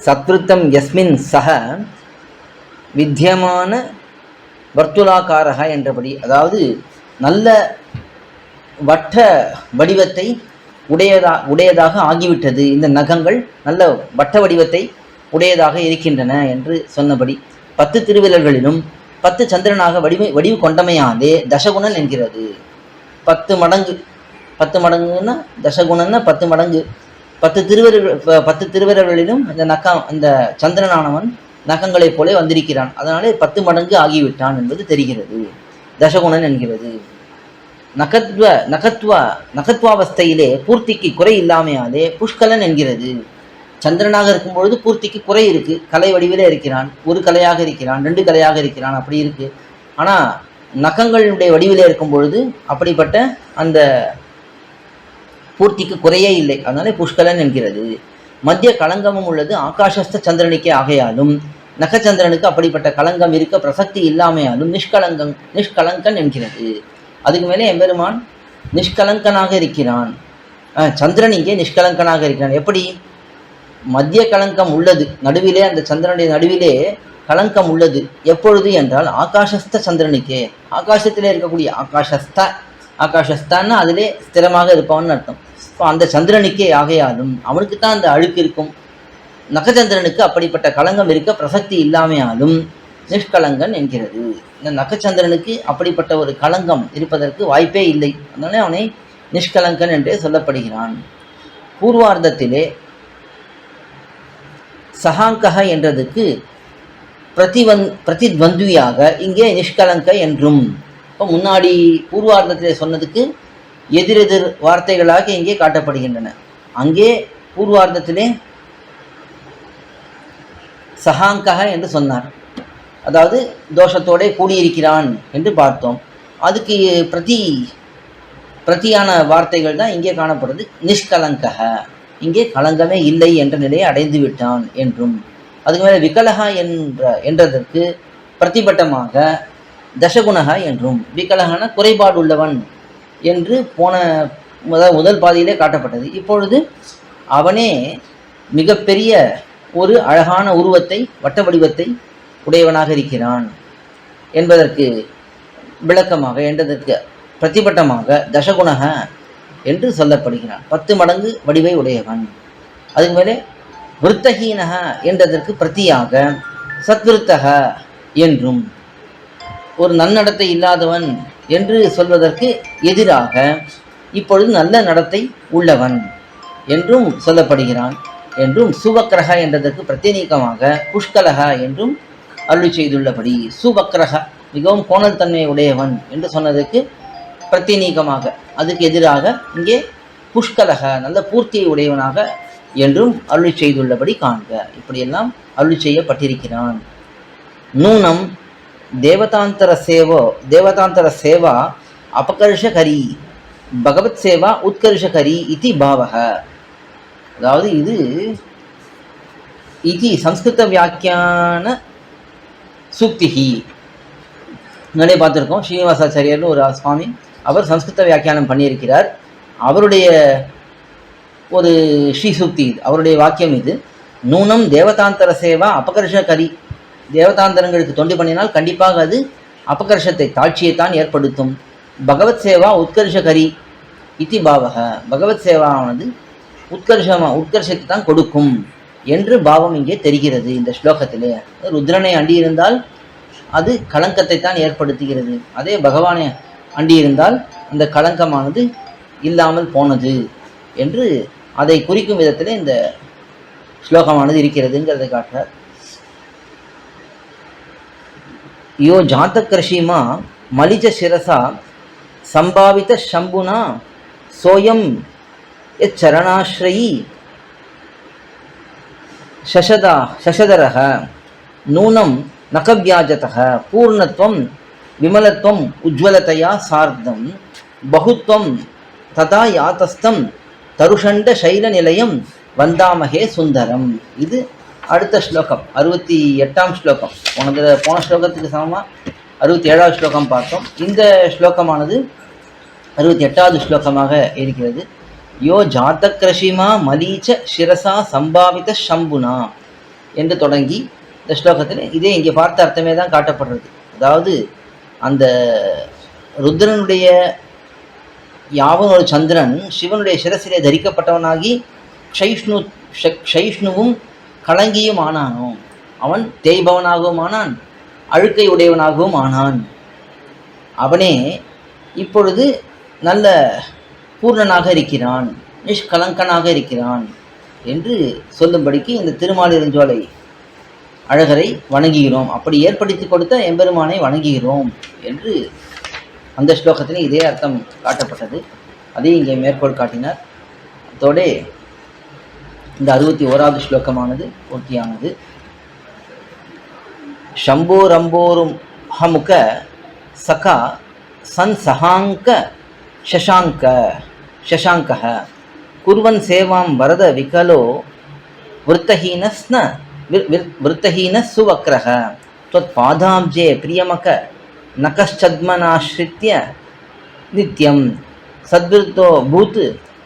சத்ருத்தம் யஸ்மின் சக வித்தியமான வர்த்துலாக்காரக என்றபடி, அதாவது நல்ல வட்ட வடிவத்தை உடையதாக ஆகிவிட்டது. இந்த நகங்கள் நல்ல வட்ட வடிவத்தை உடையதாக இருக்கின்றன என்று சொன்னபடி 10 திருவிரல்களிலும் 10 சந்திரனாக வடிவு கொண்டமையாலே தசகுணன் என்கிறது. 10 மடங்குன்னா தசகுணன்னா 10 மடங்கு. 10 திருவிரல்களிலும் இந்த சந்திரனானவன் நகங்களைப் போல வந்திருக்கிறான். அதனாலே 10 மடங்கு ஆகிவிட்டான் என்பது தெரிகிறது. தசகுணன் என்கிறது. நகத்வாவஸ்தையிலே பூர்த்திக்கு குறை இல்லாமையாலே புஷ்கலன் என்கிறது. சந்திரனாக இருக்கும் பொழுது பூர்த்திக்கு குறை இருக்கு. கலை வடிவிலே இருக்கிறான், ஒரு கலையாக இருக்கிறான், 2 கலையாக இருக்கிறான், அப்படி இருக்கு. ஆனா நகங்களுடைய வடிவிலே இருக்கும் பொழுது அப்படிப்பட்ட அந்த பூர்த்திக்கு குறையே இல்லை. அதனாலே புஷ்கலன் என்கிறது. மத்திய களங்கமும் உள்ளது ஆகாசஸ்த சந்திரனுக்கே ஆகையாலும் நகச்சந்திரனுக்கு அப்படிப்பட்ட களங்கம் இருக்க பிரசக்தி இல்லாமையாலும் நிஷ்கலங்கன் என்கிறது. அதுக்கு மேலே எம்பெருமான் நிஷ்கலங்கனாக இருக்கிறான். சந்திரன் இங்கே நிஷ்கலங்கனாக இருக்கிறான். எப்படி? மத்திய களங்கம் உள்ளது, நடுவிலே அந்த சந்திரனுடைய நடுவிலே களங்கம் உள்ளது. எப்பொழுது என்றால் ஆகாசஸ்த சந்திரனுக்கே, ஆகாசத்திலே இருக்கக்கூடிய ஆகாசஸ்தான்னா அதிலே ஸ்திரமாக இருப்பவன் அர்த்தம். இப்போ அந்த சந்திரனுக்கே ஆகையாலும் அவனுக்குத்தான் அந்த அழுக்கு இருக்கும். நகச்சந்திரனுக்கு அப்படிப்பட்ட களங்கம் இருக்க பிரசக்தி இல்லாமையாலும் நிஷ்கலங்கன் என்கிறது. இந்த நகச்சந்திரனுக்கு அப்படிப்பட்ட ஒரு களங்கம் இருப்பதற்கு வாய்ப்பே இல்லை. அதனாலே அவனை நிஷ்கலங்கன் என்றே சொல்லப்படுகிறான். பூர்வார்த்தத்திலே சகாங்கக என்றதுக்கு பிரதித்வந்துவியாக இங்கே நிஷ்கலங்க என்றும், இப்போ முன்னாடி பூர்வார்த்தத்திலே சொன்னதுக்கு எதிரெதிர் வார்த்தைகளாக இங்கே காட்டப்படுகின்றன. அங்கே பூர்வார்த்தத்திலே சகாங்கக என்று சொன்னார், அதாவது தோஷத்தோட கூடியிருக்கிறான் என்று பார்த்தோம். அதுக்கு பிரதியான வார்த்தைகள் தான் இங்கே காணப்படுறது. நிஷ்கலங்கக, இங்கே களங்கமே இல்லை என்ற நிலையை அடைந்து விட்டான் என்றும். அதுக்கு மேலே விகலகா என்றதற்கு பிரதிபட்டமாக தசகுணக என்றும், விகலகன குறைபாடு உள்ளவன் என்று முதல் பாதியிலே காட்டப்பட்டது. இப்பொழுது அவனே மிகப்பெரிய ஒரு அழகான உருவத்தை, வட்ட வடிவத்தை உடையவனாக இருக்கிறான் என்பதற்கு விளக்கமாக, என்றதற்கு பிரதிபட்டமாக தசகுணக என்று சொல்லப்படுகிறான். 10 மடங்கு வடிவை உடையவன். அதுக்கு மேலே விருத்தஹீனக என்றதற்கு பிரதியாக சத்விருத்தக என்றும், ஒரு நன்னடத்தை இல்லாதவன் என்று சொல்வதற்கு எதிராக இப்பொழுது நல்ல நடத்தை உள்ளவன் என்றும் சொல்லப்படுகிறான் என்றும், சுவக்ரக என்றதற்கு பிரத்யேகமாக புஷ்கலக என்றும் அருளி செய்துள்ளபடி, சுவக்ரக மிகவும் கோணல் தன்மை உடையவன் என்று சொன்னதற்கு பிரத்யேகமாக, அதுக்கு எதிராக இங்கே புஷ்கலக நல்ல பூர்த்தியை உடையவனாக என்றும் அருளி செய்துள்ளபடி காண்க. இப்படியெல்லாம் அருளி செய்யப்பட்டிருக்கிறான். நூனம் தேவதாந்தர சேவா அபகர்ஷகரி பகவத் சேவா உத்கர்ஷகரி இதி பாவக. அதாவது இது சம்ஸ்கிருத வியாக்கியான சூக்திகி. முன்னாடியே பார்த்துருக்கோம். ஸ்ரீனிவாசாச்சாரியர்னு ஒரு சுவாமி, அவர் சம்ஸ்கிருத வியாக்கியானம் பண்ணியிருக்கிறார். அவருடைய ஒரு ஸ்ரீசூக்தி, அவருடைய வாக்கியம் இது. நூனம் தேவதாந்தர சேவா அபகர்ஷகரி, தேவதாந்தரங்களுக்கு தொண்டு பண்ணினால் கண்டிப்பாக அது அபகர்ஷத்தை, தாட்சியைத்தான் ஏற்படுத்தும். பகவத் சேவா உத்கர்ஷகரி இத்தி பாவக, பகவத் சேவானது உத்கர்ஷத்தை தான் கொடுக்கும் என்று பாவம் இங்கே தெரிகிறது இந்த ஸ்லோகத்திலே. ருத்ரனை அண்டியிருந்தால் அது களங்கத்தை தான் ஏற்படுத்துகிறது. அதே பகவானை அண்டியிருந்தால் அந்த களங்கமானது இல்லாமல் போனது என்று அதை குறிக்கும் விதத்திலே இந்த ஸ்லோகமானது இருக்கிறதுங்கிறதை காட்டுறார். யோ ஜாத்தக்ரஷிமா மலிஜ சிரசா சம்பாவித சம்புனா சோயம் சரணாஸ்ரயி சசதரக நூனம் நகவ்யாஜதக பூர்ணத்வம் விமலத்வம் உஜ்வலதையா சார்த்தம் பகுத்வம் ததா யாதஸ்தம் தருஷண்ட சைல நிலையம் வந்தாமகே சுந்தரம். இது அடுத்த ஸ்லோகம், 68ஆம் ஸ்லோகம். போன ஸ்லோகத்துக்கு சமமாக 67வது ஸ்லோகம் பார்த்தோம். இந்த ஸ்லோகமானது 68வது ஸ்லோகமாக இருக்கிறது. யோ ஜாத்தக்ரஷிமா மலீச்ச சிரசா சம்பாவித சம்புனா, என்று தொடங்கி இந்த ஸ்லோகத்தில் இதே இங்கே பார்த்த அர்த்தமே தான் காட்டப்படுறது. அதாவது அந்த ருத்ரனுடைய யாவன் ஒரு சந்திரன் சிவனுடைய சிரசிலே தரிக்கப்பட்டவனாகி க்ஷைஷ்ணுவும் கலங்கியும் ஆனானோ, அவன் தேய்பவனாகவும் ஆனான், அழுக்கை உடையவனாகவும் ஆனான். அவனே இப்பொழுது நல்ல பூர்ணனாக இருக்கிறான், நிஷ்கலங்கனாக இருக்கிறான் என்று சொல்லும்படிக்கு இந்த திருமாலிருஞ்சோலை அழகரை வணங்குகிறோம், அப்படி ஏற்படுத்தி கொடுத்த எம்பெருமானை வணங்குகிறோம் என்று அந்த ஸ்லோகத்திலே இதே அர்த்தம் காட்டப்பட்டது. அதே இங்கே மேற்கோள் காட்டினார். அதோட இந்த 61வது ஸ்லோகமானது பூர்த்தியானது. शम्भोरम्भोरुं हमुक सखा संसहांक शशांकः कुर्वन् सेवां वरद विकलो वृत्तहीनः सुवक्रः त्वत्पादाब्जे प्रियमक नकश्चद्मनाश्रित्य नित्यं सद्विरुद्धो भूत्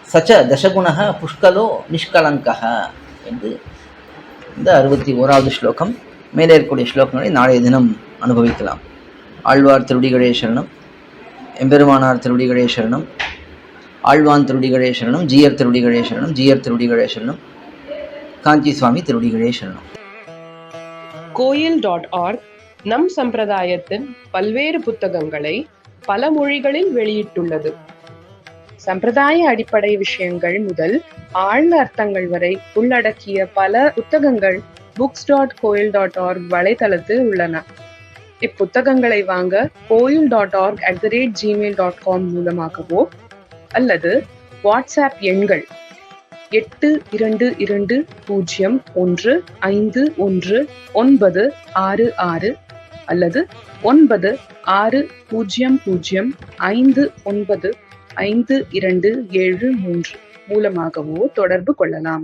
सच दशगुणः पुष्कलो निष्कलङ्कः என்று இந்த 61வது ஸ்லோகம். மேலே இருக்கக்கூடிய ஸ்லோகங்களை நாளைய தினம் அனுபவிக்கலாம். ஆழ்வார் திருடிகளே சரணம், எம்பெருமானார் திருடிகளே சரணம், ஆழ்வான் திருடிகளே சரணம், ஜீயர் திருடிகளே சரணம், ஜீயர் திருடிகளே சரணம், காஞ்சி சுவாமி திருடிகளே சரணம். கோயில்.org நம் சம்பிரதாயத்தின் பல்வேறு புத்தகங்களை பல மொழிகளில் வெளியிட்டுள்ளது. சம்பிரதாய அடிப்படை விஷயங்கள் முதல் ஆழ்ந்த அர்த்தங்கள் வரை உள்ளடக்கிய பல புத்தகங்கள் books.coil.org வலைத்தளத்தில் உள்ளன. இப்புத்தகங்களை வாங்க coil.org@gmail.com மூலமாகவோ அல்லது வாட்ஸ்அப் எண்கள் 8220151966 அல்லது 9600595273 மூலமாகவோ தொடர்பு கொள்ளலாம்.